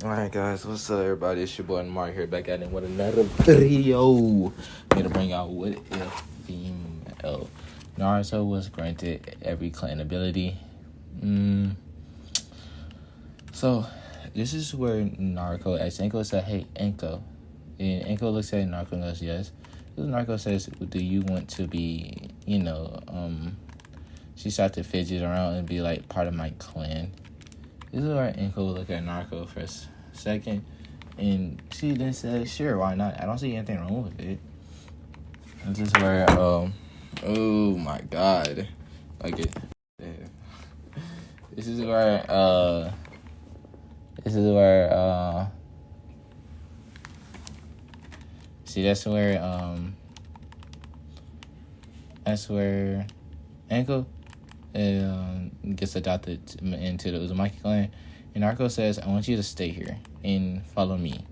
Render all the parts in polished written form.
Alright guys, what's up everybody? It's your boy Mark here back at it with another video. Here to bring out what if female Naruto was granted every clan ability. So this is where Naruto asks Enko said, "Hey Enko," and Enko looks at Naruto and goes, "Yes." Naruto says, "Do you want to be, She started to fidget around and be like part of my clan." This is where Enko will look at Narco for a second, and she then says, "Sure, why not? I don't see anything wrong with it." And this is where, oh my god, okay, this is where, see, that's where Enko gets adopted into the Uzumaki clan, and Narco says, "I want you to stay here and follow me."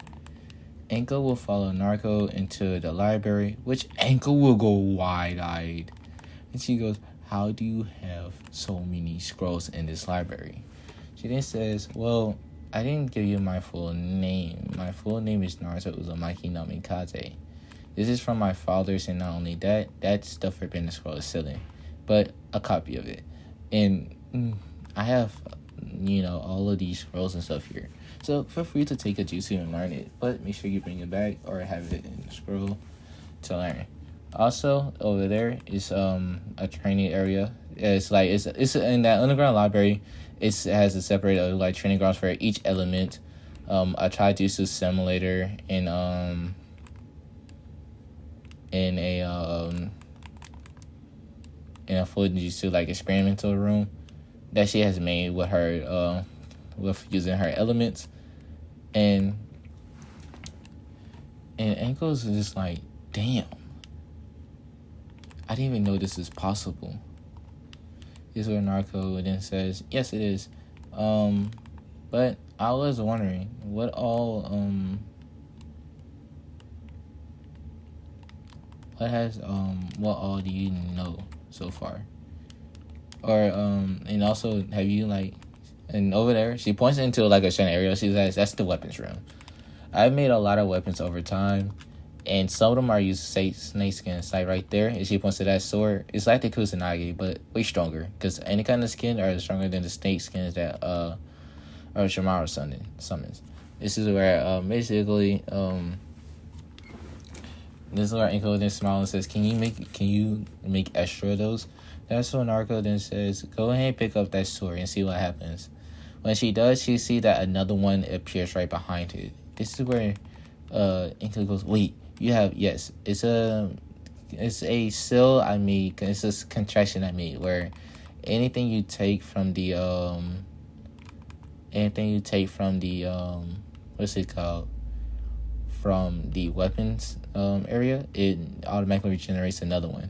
Enko will follow Narco into the library, which Enko will go wide-eyed, and she goes, "How do you have so many scrolls in this library?" She then says, "Well, I didn't give you my full name. My full name is Naruto Uzumaki no Mikaze. This is from my father's, and not only that, that stuff forbidden scroll is silly, but a copy of it. And I have, all of these scrolls and stuff here. So feel free to take a jutsu and learn it, but make sure you bring it back or have it in the scroll to learn." Also, over there is a training area. It's in that underground library. It has a separate training grounds for each element. A Taijutsu simulator and in a full jutsu experimental room that she has made with her with using her elements, and Anko's just like, damn, I didn't even know this is possible. This is where Narco then says, "Yes, it is. But I was wondering what all do you know so far? Or and also, have you and over there," she points into a certain area. She says, "That's the weapons room. I've made a lot of weapons over time, and some of them are used snake skins. Like right there," and she points to that sword. It's like the Kusanagi, but way stronger, because any kind of skin are stronger than the snake skins that Shimaro summons. This is where basically this is where Enko then smiles and says, Can you make extra of those?" That's when Narco then says, "Go ahead and pick up that sword and see what happens." When she does, she sees that another one appears right behind it. This is where Enko goes, "Wait, you have..." Yes, it's a seal I made. It's a contraction I made where anything you take from the what's it called, from the weapons area, it automatically regenerates another one.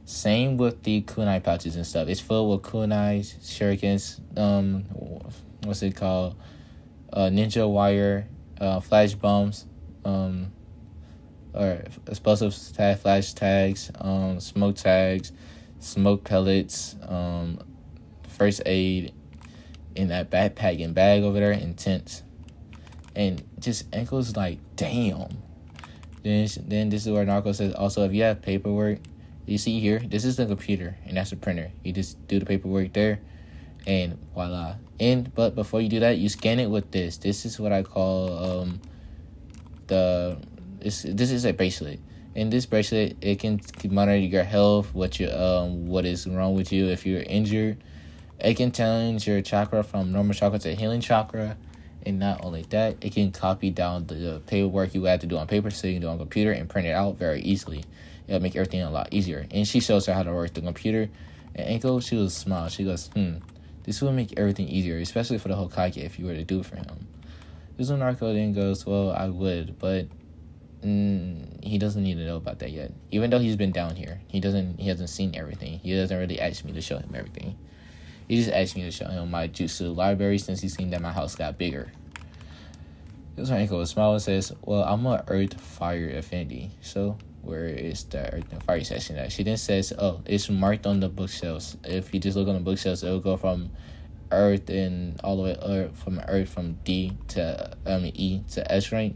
Same with the kunai pouches and stuff. It's filled with kunais, shurikens, ninja wire, flash bombs, or explosive flash tags, smoke tags, smoke pellets, first aid in that backpack and bag over there, and tents. And just Enko's like, damn. Then this is where Narco says, "Also, if you have paperwork, you see here, this is the computer, and that's the printer. You just do the paperwork there, and voila. But before you do that, you scan it with this. This is what I call this is a bracelet. In this bracelet, it can monitor your health, what is wrong with you if you're injured. It can change your chakra from normal chakra to healing chakra." And not only that, it can copy down the paperwork you have to do on paper, so you can do it on computer and print it out very easily. It'll make everything a lot easier. And she shows her how to work the computer. And Enko, she was smile. She goes, "This will make everything easier, especially for the Hokage if you were to do it for him." This one Narco then goes, "Well, I would, but he doesn't need to know about that yet. Even though he's been down here, he hasn't seen everything. He doesn't really ask me to show him everything. He just asked me to show him my jutsu library since he's seen that my house got bigger." This one Enko smiles and says, "Well, I'm a Earth Fire Affinity, so where is the Earth and Fire section at?" She then says, "Oh, it's marked on the bookshelves. If you just look on the bookshelves, it'll go from Earth and all the way Earth from D to E to S rank.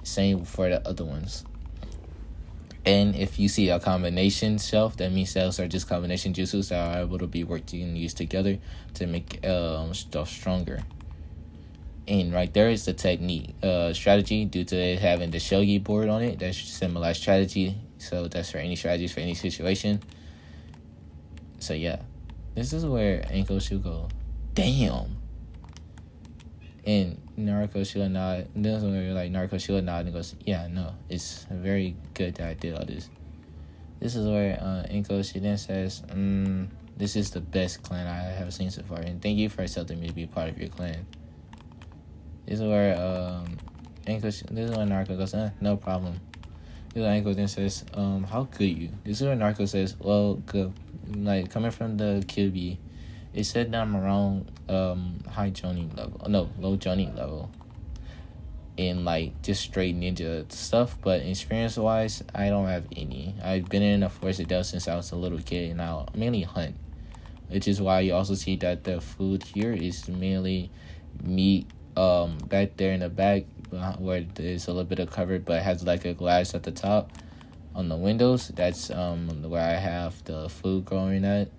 Same for the other ones. And if you see a combination shelf, that means those are just combination jutsus that are able to be worked and used together to make stuff stronger. And right there is the technique, strategy, due to it having the shogi board on it. That's symbolized strategy. So that's for any strategies for any situation. So yeah, this is where Anko should go. Damn. And Naruto should nod. This is where like Naruto should nod and goes, yeah, no, it's very good that I did all this. This is where Anko then says, this is the best clan I have seen so far, and thank you for accepting me to be part of your clan. This is where this is when Naruto goes, no problem. This is when Anko then says, how could you? This is where Naruto says, well, good. Like, coming from the QB, it said that I'm around high Jonin level. No, low Jonin level. In, like, just straight ninja stuff. But experience-wise, I don't have any. I've been in the Force of Death since I was a little kid, and I mainly hunt. Which is why you also see that the food here is mainly meat back there in the back where there's a little bit of cover, but has, like, a glass at the top. On the windows, that's where I have the food growing at,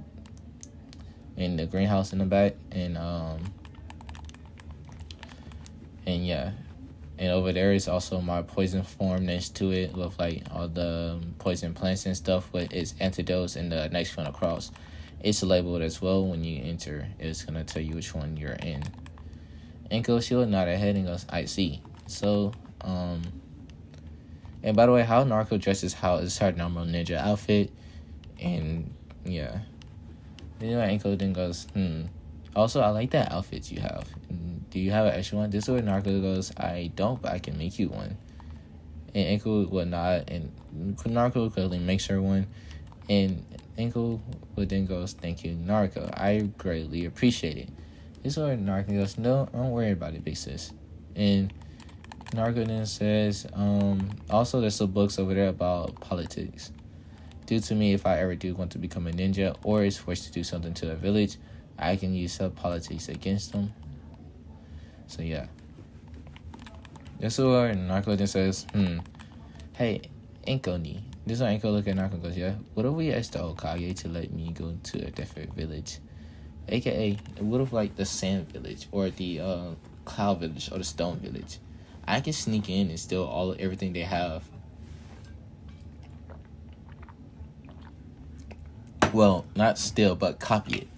in the greenhouse in the back, and yeah, and over there is also my poison form next to it with like all the poison plants and stuff with its antidotes, and the next one across, it's labeled as well. When you enter, it's gonna tell you which one you're in. Anko, she'll nod her head and goes, I see. So and by the way, how Naruto dresses is her normal ninja outfit. And yeah. Then Anko then goes, Also, I like that outfit you have. Do you have an extra one? This is where Naruto goes, I don't, but I can make you one. And Anko would nod, and Naruto quickly makes her one. And Anko would then goes, thank you, Naruto. I greatly appreciate it. This is where Naruto goes, no, don't worry about it, big sis. And Naruto then says, also there's some books over there about politics. Due to me, if I ever do want to become a ninja or is forced to do something to a village, I can use politics against them. So yeah. This is where Naruto then says, hey, Anko ni. This is where Anko look at Naruto and goes, yeah, what if we asked the Hokage to let me go to a different village? AKA, what if like the sand village or the cloud village or the stone village? I can sneak in and steal everything they have. Well, not steal, but copy it.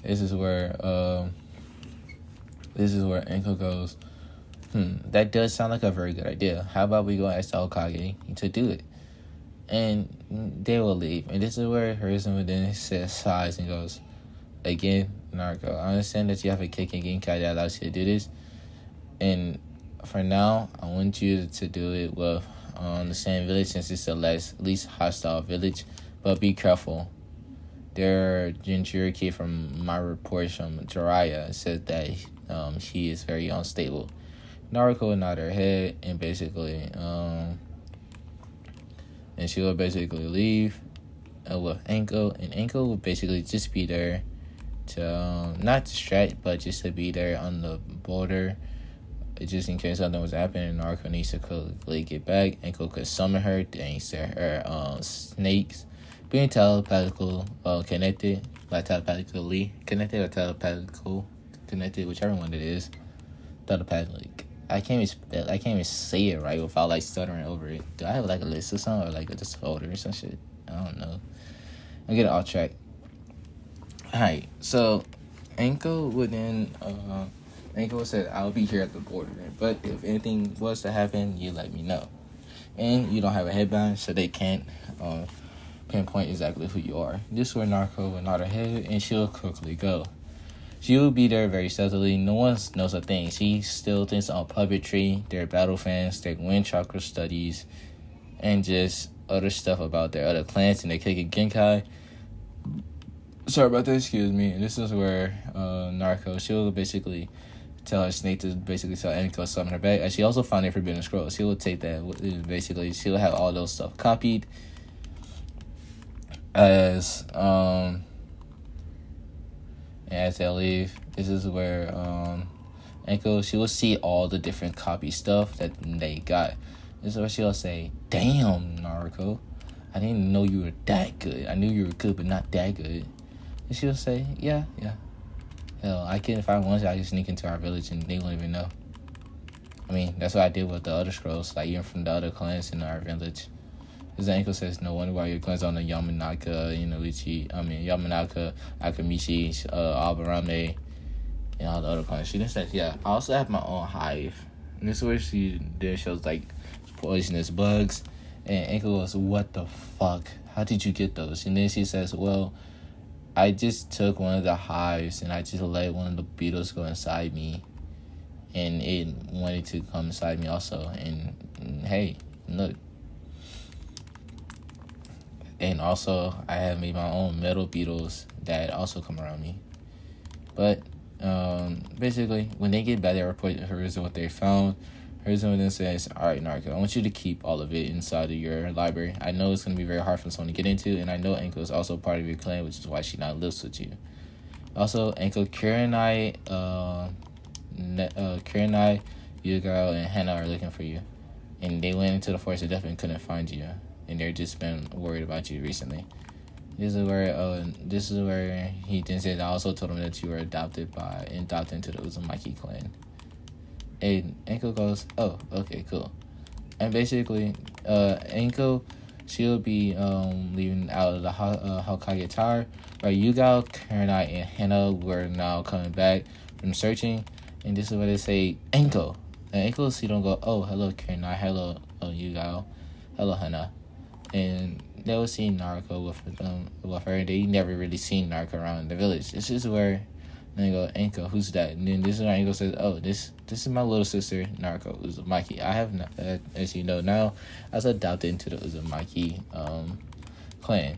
This is where Anko goes, that does sound like a very good idea. How about we go ask the Hokage to do it? And they will leave. And this is where Hiruzen then sighs and goes, again, Naruto, I understand that you have a Keiken Genkai that allows you to do this. And for now, I want you to do it with the same village, since it's the least hostile village. But be careful. Their Jinchuriki, from my reports from Jiraiya, said that she is very unstable. Naruto nod her head and basically, and she will basically leave with Anko, and Anko will basically just be there to not distract, but just to be there on the border. Just in case something was happening, Naruto needs to quickly get back. Anko could summon her thanks to her snakes being telepathically connected, like telepathically connected or telepathical connected, whichever one it is. Telepathic. I can't even say it right without like stuttering over it. Do I have like a list or something, or like just a folder or some shit? I don't know. I'm getting off track. Alright, so Anko would then Anko said, I'll be here at the border, but if anything was to happen, you let me know. And you don't have a headband, so they can't pinpoint exactly who you are. This is where Naruto will nod her head, and she'll quickly go. She will be there very stealthily. No one knows a thing. She still thinks on puppetry, their battle fans, their wind chakra studies, and just other stuff about their other clans and their Keiken Genkai. Sorry about that, excuse me. And this is where Naruto, she'll basically tell her snake to basically tell Anko to summon her back. And she also found a forbidden scroll. She will take that. Basically, she'll have all those stuff copied as And as they leave, this is where Enko, she will see all the different copy stuff that they got. This is where she'll say, "Damn, Naruto, I didn't know you were that good. I knew you were good, but not that good." And she'll say, yeah. Hell, if I wanted to, I could sneak into our village and they won't even know. I mean, that's what I did with the other scrolls, like even from the other clans in our village. His Enko says, "No wonder why your clans on the Yamanaka, Yamanaka, Akamichi, Aburame, and all the other clans." She then says, "Yeah, I also have my own hive." And this is where she then shows like poisonous bugs. And Enko goes, "What the fuck? How did you get those?" And then she says, "Well, I just took one of the hives and I just let one of the beetles go inside me. And it wanted to come inside me also. And hey, look. And also, I have made my own metal beetles that also come around me." But basically, when they get back, they report to Hiruzen what they found. Hiruzen then says, "Alright, Naruto, I want you to keep all of it inside of your library. I know it's going to be very hard for someone to get into, and I know Enko is also part of your clan, which is why she now lives with you. Also, Enko, Kurenai, Yugao, and Hana are looking for you. And they went into the forest of death and couldn't find you. And they've just been worried about you recently." This is where he then says, "I also told him that you were adopted into the Uzumaki clan." And Enko goes, "Oh, okay, cool." And basically, Enko, she'll be leaving out of the Hokage Tower, where Yugao, Kurenai, and Hana were now coming back from searching. And this is where they say, "Enko." And Enko see them go, "Oh, hello, Kurenai. Hello, Yugao. Hello, Hana." And they will see Naruto with her. They never really seen Naruto around the village. This is where they go, "Enko, who's that?" And then this is where Enko says, "Oh, this is my little sister, Naruto Uzumaki. I have, as you know now, I was adopted into the Uzumaki clan."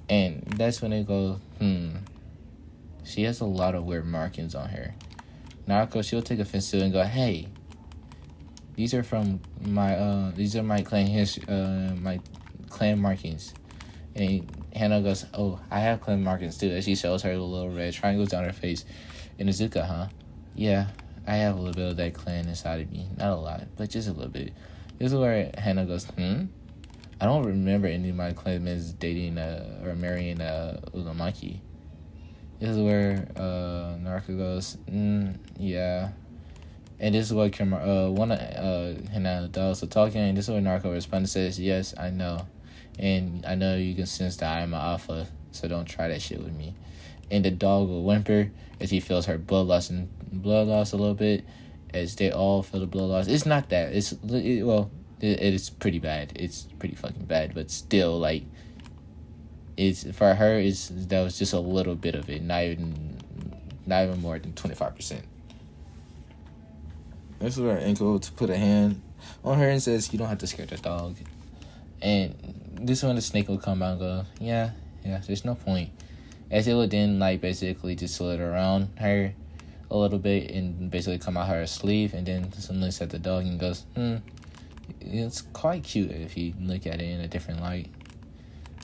And that's when they go, she has a lot of weird markings on her. Naruto, she'll take offense to it and go, "Hey, these are my clan markings." And Hana goes, "Oh, I have clan markings too." As she shows her the little red triangles down her face. And Izuka, "Huh? Yeah, I have a little bit of that clan inside of me. Not a lot, but just a little bit." This is where Hana goes, "I don't remember any of my clanmates dating or marrying Uzumaki." This is where Naruto goes, "Yeah." And this is what one of Hana dogs are talking, and this is where Naruto responds and says, "Yes, I know. And I know you can sense that I'm an alpha, so don't try that shit with me." And the dog will whimper as he feels her blood loss a little bit, as they all feel the blood loss. It's not that. It is pretty bad. It's pretty fucking bad, but still, like, it's for her. That was just a little bit of it, not even more than 25%. This is where Enko to put a hand on her and says, "You don't have to scare the dog." And this is when the snake will come out and go, yeah, there's no point. As it would then, like, basically just slither around her a little bit and basically come out her sleeve, and then someone looks at the dog and goes, it's quite cute if you look at it in a different light.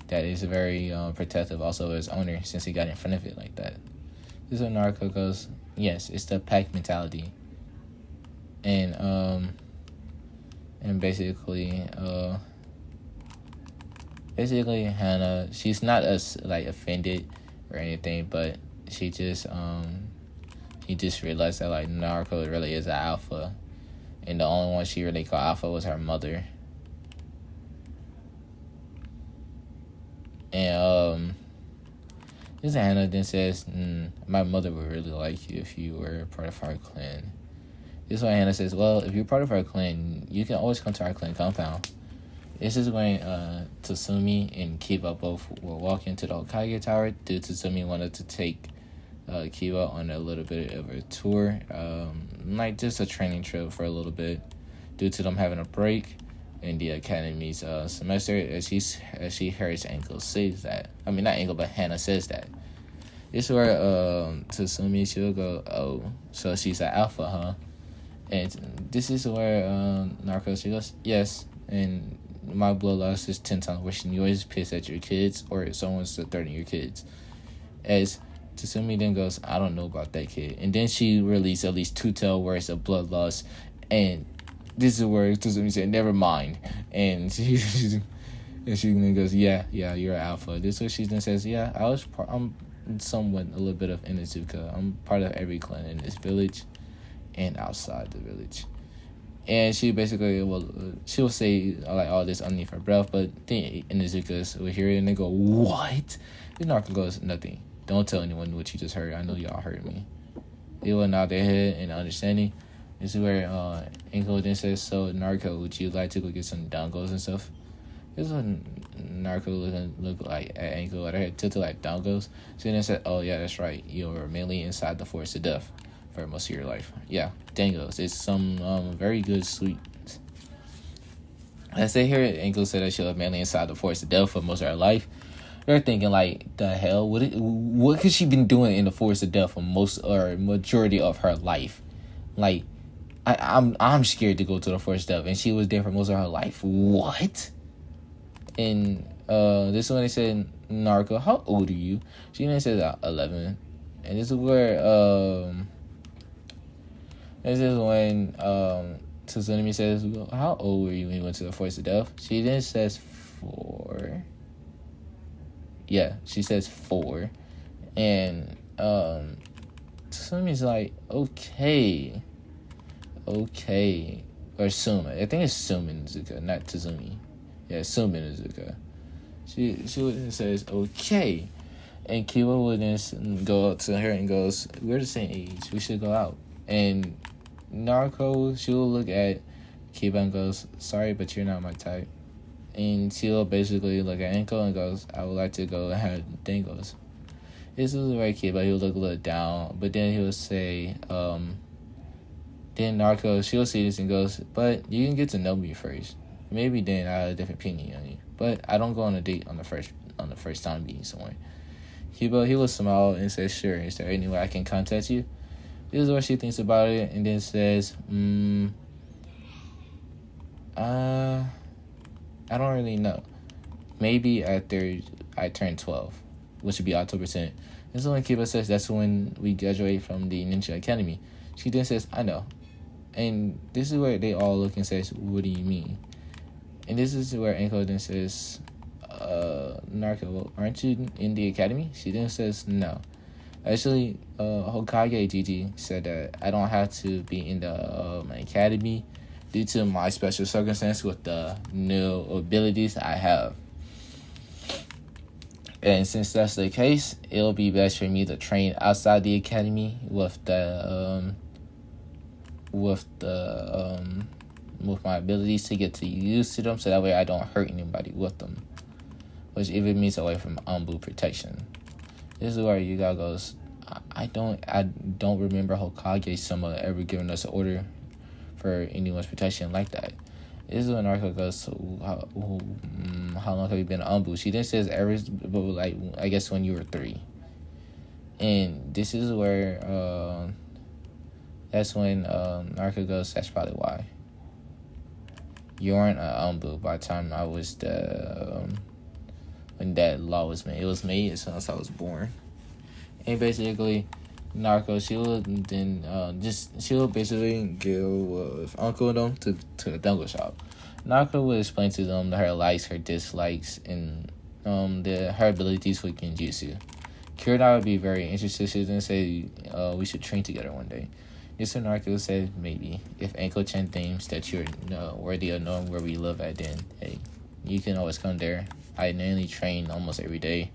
That is very protective also of his owner, since he got in front of it like that. This is when Naruto goes, "Yes, it's the pack mentality." And basically Hana, she's not as like offended or anything, but she just realized that like Naruto really is an alpha, and the only one she really called alpha was her mother. And this Hana then says, "My mother would really like you if you were part of our clan." This is why Hana says, "Well, if you're part of our clan, you can always come to our clan compound." This is when Tatsumi and Kiba both were walking to the Hokage Tower. Tatsumi wanted to take Kiba on a little bit of a tour, like just a training trip for a little bit, due to them having a break in the academy's semester. As she hears Enko says that, I mean not Enko, but Hana says that. This is where Tatsumi, she'll go, "Oh, so she's an alpha, huh?" And this is where Naruto, she goes, "Yes, and my blood loss is 10 times worse than yours. Piss at your kids, or if someone's threatening your kids." As Tsumi then goes, I don't know about that kid. And then she released at least 2 tell words of bloodlust. And this is where Tsumi said, never mind. And she then goes, yeah, you're an alpha. This is what she then says, yeah, I'm somewhat a little bit of Inuzuka. I'm part of every clan in this village and outside the village. And she basically she'll say like all this underneath her breath, but the Inuzukas will hear it and they go, what? The Naruto goes, nothing. Don't tell anyone what you just heard. I know y'all heard me. They will nod their head in understanding. This is where Enko then says, so Naruto, would you like to go get some dongos and stuff? This is when Naruto look like at Enko at her head tilted like dongos. She then said, oh yeah, that's right. You were mainly inside the forest of death for most of your life. Yeah, dangos. It's some very good sweets. As they hear it, Enko said that she was mainly inside the forest of death for most of her life. They're thinking like, the hell? What could she been doing in the forest of death for most or majority of her life? Like, I'm scared to go to the forest of death, and she was there for most of her life. What? And this is when they said, Naruto, how old are you? She then said 11, and this is where this is when Tsunemi says, how old were you when you went to the forest of death? She then says 4. Yeah, she says 4. And Tsumi's like, okay. Or Suma. I think it's Suma Inuzuka, not Tazumi. Yeah, Suma Inuzuka. She says, okay. And Kiba would then go up to her and goes, we're the same age. We should go out. And Naruto, she'll look at Kiba and goes, sorry, but you're not my type. And she'll basically look at Enko and goes, I would like to go and have dangos. This is where Kiba, he'll look a little down, but then he'll say, then Naruto, she'll see this and goes, but you can get to know me first. Maybe then I have a different opinion on you. But I don't go on a date on the first time meeting someone. Kiba, he will smile and say, sure, is there any way I can contact you? This is what she thinks about it, and then says, I don't really know. Maybe after I turn 12, which would be October 10th. This is when Kiba says that's when we graduate from the Ninja Academy. She then says, I know. And this is where they all look and says, what do you mean? And this is where Enko then says, Naruto, well, aren't you in the academy? She then says, no. Actually, Hokage Gigi said that I don't have to be in the academy due to my special circumstance with the new abilities I have. And since that's the case, it'll be best for me to train outside the academy with my abilities to get used to them, so that way I don't hurt anybody with them, which even means away from Anbu protection. This is where Yuga goes, I don't remember Hokage-sama ever giving us an order for anyone's protection like that. This is when Naruto goes, so how long have you been on Anbu? She then says but like I guess when you were 3. And this is where that's when Naruto goes, that's probably why. You weren't on Anbu by the time I was when that law was made. It was made as soon as I was born. And basically, Naruto, she'll basically go with Uncle and them to the Dungle shop. Naruto will explain to them her likes, her dislikes, and her abilities with Genjutsu. Kirida would be very interested. She then say we should train together one day. Yes, so Naruto said maybe. If Anko-chan thinks that you're worthy of knowing where we live at, then hey, you can always come there. I mainly train almost every day,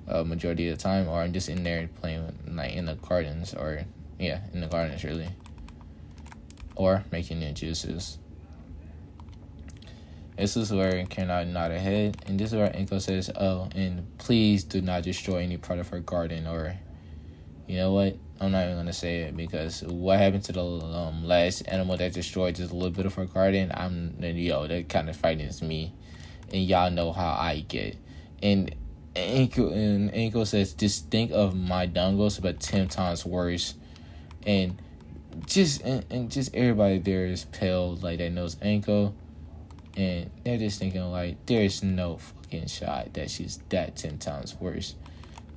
majority of the time, or I'm just in there playing like in the gardens, really, or making ninjutsus. This is where Kirina nod her head, and this is where Enko says, oh, and please do not destroy any part of her garden, or, you know what, I'm not even going to say it, because what happened to the last animal that destroyed just a little bit of her garden, that kind of frightens me, and y'all know how I get. And Enko says, just think of my dongos, but 10 times worse, and just everybody there is pale, like that knows Enko. And they're just thinking, like, there's no fucking shot that she's that 10 times worse.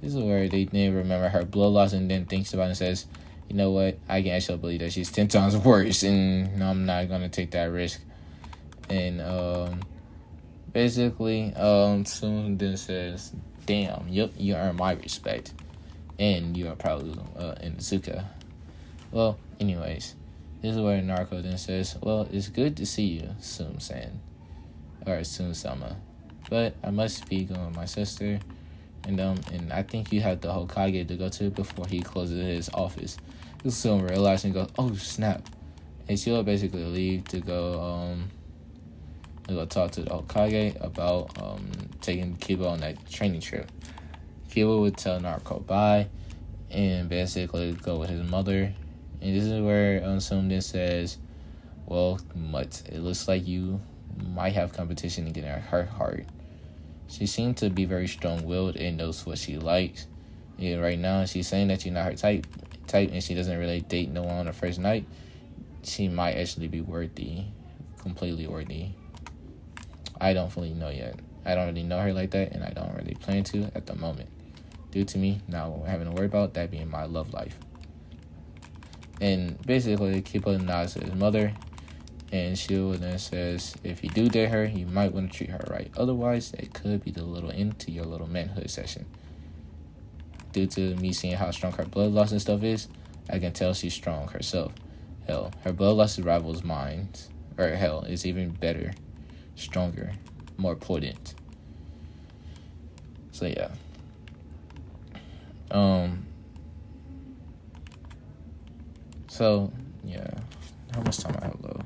This is where they didn't remember her blood loss and then thinks about it and says, you know what, I can actually believe that she's 10 times worse and no, I'm not gonna take that risk. And basically someone then says, damn, yep, you earn my respect. And you are probably in Zuka. Well, anyways, this is where Naruto then says, well, it's good to see you, Sum-san. Or Sum-sama. But I must be going with my sister. And I think you have the Hokage to go to before he closes his office. Sum realizes and goes, oh snap. And she'll basically leave to go talk to the Hokage about taking Kiba on that training trip. Kiba would tell Naruto bye and basically go with his mother. And this is where Sum then says, well, Mutt, it looks like you might have competition to get her heart. She seems to be very strong-willed and knows what she likes. And right now, she's saying that you're not her type, and she doesn't really date no one on the first night. She might actually be worthy, completely worthy. I don't fully know yet. I don't really know her like that, and I don't really plan to at the moment. Due to me now having to worry about that being my love life. And basically, Kiba nods to his mother, and she then says, if you do date her, you might want to treat her right. Otherwise, it could be the little end to your little manhood session. Due to me seeing how strong her blood loss and stuff is, I can tell she's strong herself. Hell, her blood loss rivals mine. Or hell, it's even better, stronger, more potent. So yeah. So yeah, how much time I have left?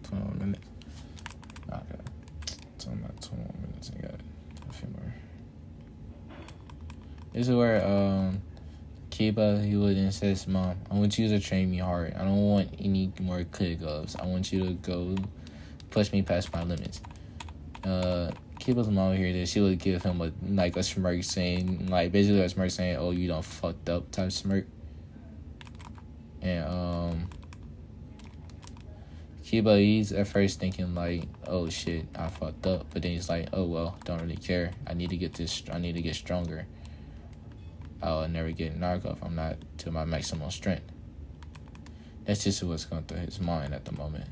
21 minutes. Okay, so I'm at 21 minutes. I got a few more. This is where Kiba, he would then says, Mom, I want you to train me hard. I don't want any more kid gloves. I want you to go push me past my limits. Kiba's mom would hear this. She would give him a smirk saying, like, basically a smirk saying, oh, you done fucked up type smirk. And Kiba, he's at first thinking like, oh shit, I fucked up. But then he's like, oh well, don't really care. I need to get stronger. I'll never get Naruto if I'm not to my maximum strength. That's just what's going through his mind at the moment.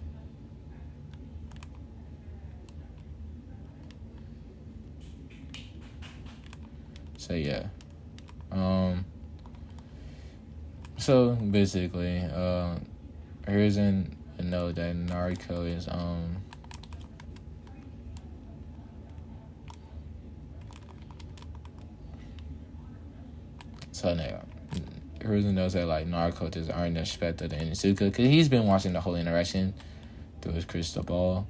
So yeah. So basically, Hiruzen know that Naruto is so now Hiruzen knows that like Naruto just earned the respect of the Inosuka because he's been watching the whole interaction through his crystal ball,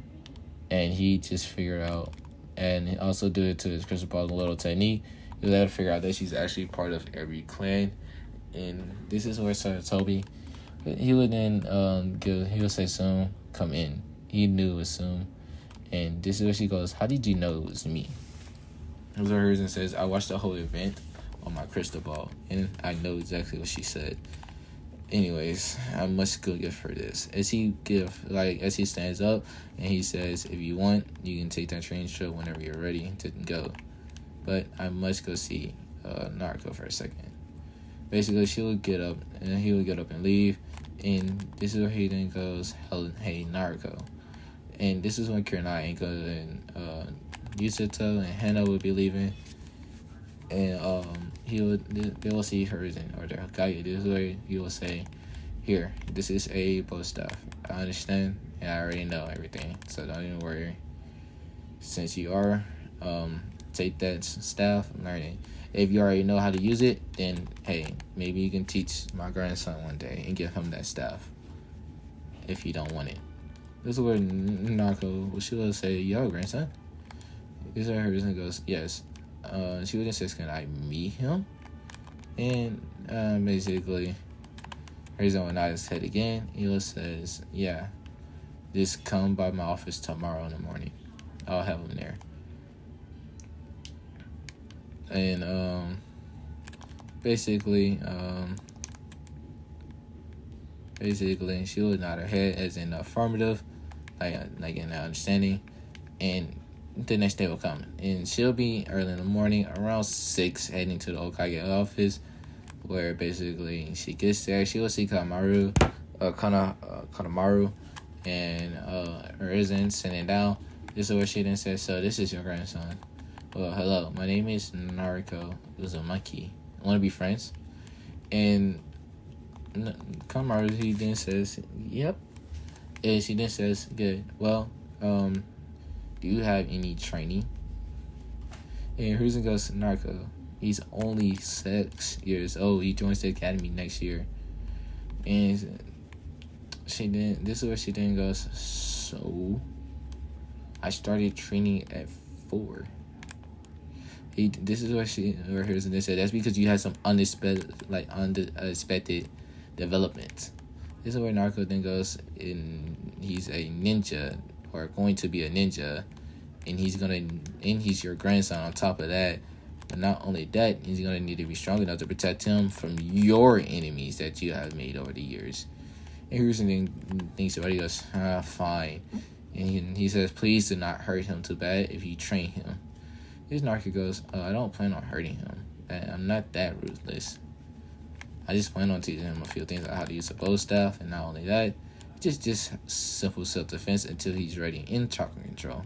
and he just figured out, and he also do it to his crystal ball, a little technique. He was able to figure out that she's actually part of every clan. And this is where Toby, he would then he would say, Sum, come in. He knew it was Sum. And this is where she goes, how did you know it was me? As Hiruzen says, I watched the whole event on my crystal ball, and I know exactly what she said. Anyways, I must go give her this. As he stands up and he says, if you want, you can take that train trip whenever you're ready to go. But I must go see Naruto for a second. Basically, she would get up, and he would get up and leave. And this is where he then goes, hey, Naruto. And this is when Kurenai, Anko, and Yusato and Hana would be leaving. And they will see hers or their Hokage. This is where he will say, here, this is a post stuff. I understand, and I already know everything. So don't even worry. Since you are, take that staff, learn it. If you already know how to use it, then, hey, maybe you can teach my grandson one day and give him that staff if you don't want it. This is where Naruto, she will say, yo, grandson? This is where Hiruzen goes, yes. She would say, can I meet him? And basically, Hiruzen will nod his head again. He says, yeah, just come by my office tomorrow in the morning. I'll have him there. And basically she would nod her head as in affirmative, like in understanding. And the next day will come, and she'll be early in the morning, around 6, heading to the Okage office, where basically she gets there. She will see Kanamaru, and Risen sitting down. This is where she then says, "So this is your grandson. Well, hello. My name is Naruto Uzumaki. Want to be friends?" And Kanamaru, he then says, "Yep." And she then says, "Good. Well, do you have any training?" And Hiruzen goes, "Naruto, he's only 6 years old. He joins the academy next year." And this is where she then goes, "So I started training at 4." This is where Hiruzen said, "That's because you had some unexpected development." This is where Naruto then goes, and he's a ninja, or going to be a ninja, and he's your grandson on top of that. But not only that, he's gonna need to be strong enough to protect him from your enemies that you have made over the years. And Hiruzen then thinks about it. He goes, "Fine." And he says, "Please do not hurt him too bad if you train him." This Naruto goes, "I don't plan on hurting him. I'm not that ruthless. I just plan on teaching him a few things, like how to use the bow staff, and not only that, just simple self-defense until he's ready in chakra control."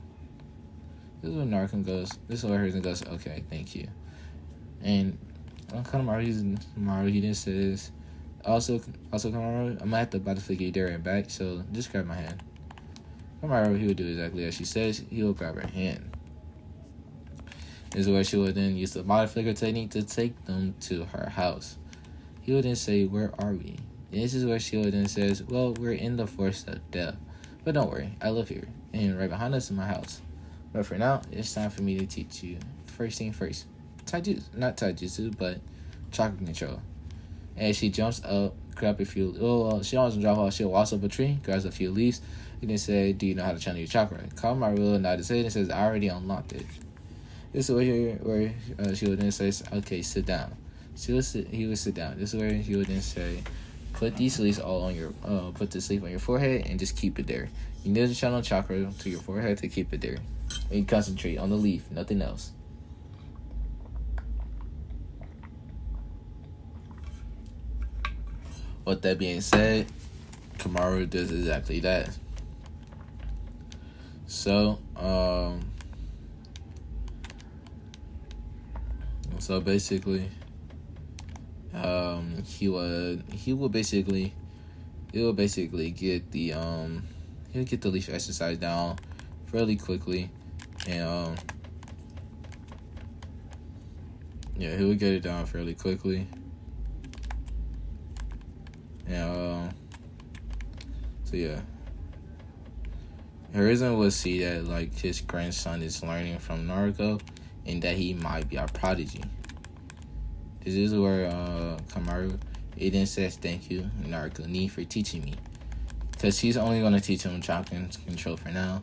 This is where Naruto goes. This is where Hiruzen goes, "Okay, thank you." And Kanamaru, he then says, also Kanamaru, I'm gonna have to about to flick you there and back, so just grab my hand." Kanamaru, he would do exactly as she says. He will grab her hand. This is where she would then use the body flicker technique to take them to her house. He would then say, "Where are we?" And this is where she would then says, "Well, we're in the forest of death. But don't worry, I live here. And right behind us is my house. But for now, it's time for me to teach you. First thing first. Taijutsu. Not taijutsu, but chakra control." And she jumps up, grab a few... she doesn't drop off. She'll walk up a tree, grabs a few leaves, and then say, "Do you know how to channel your chakra?" Kanamaru nodded his head and says, "I already unlocked it." This is where she would then say, "Okay, sit down." He would sit down. This is where he would then say, "Put these leaves all on your, put this leaf on your forehead and just keep it there. You need to channel chakra to your forehead to keep it there. And you concentrate on the leaf, nothing else." With that being said, Kamaru does exactly that. So, basically, he will basically get the he'll get the leaf exercise down fairly quickly, and he will get it down fairly quickly, and so yeah. Hiruzen will see that like his grandson is learning from Naruto, and that he might be a prodigy. This is where Kamaru, it then says, "Thank you, Naruto-ni, for teaching me." Because he's only going to teach him chakra control for now.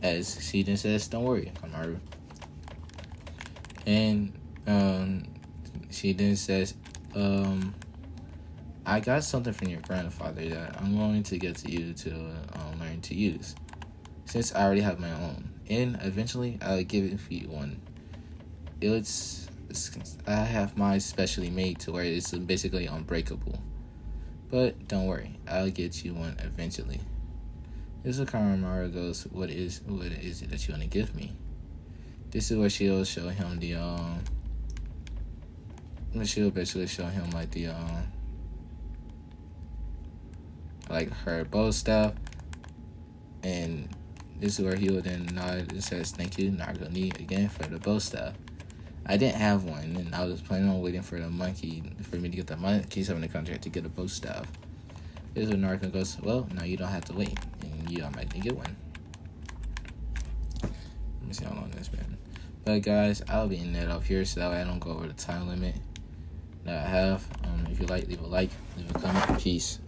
As she then says, "Don't worry, Kamaru." And she then says, "I got something from your grandfather that I'm going to get to you to learn to use, since I already have my own. And eventually, I'll give it for you one. I have mine specially made to where it's basically unbreakable. But don't worry, I'll get you one eventually." This is where Kanamaru goes, what is it that you want to give me?" This is where she'll show him the she'll basically show him like the like her bow staff, and this is where he would then nod and says, "Thank you, Naruto-ni, again for the bow staff. I didn't have one, and I was planning on waiting for me to get the monkey having the contract to get a bow staff." This is when Naruto goes, "Well, now you don't have to wait, and you might get one." Let me see how long this been. But guys, I'll be ending that off here so that way I don't go over the time limit that I have. If you like, leave a like, leave a comment. Peace.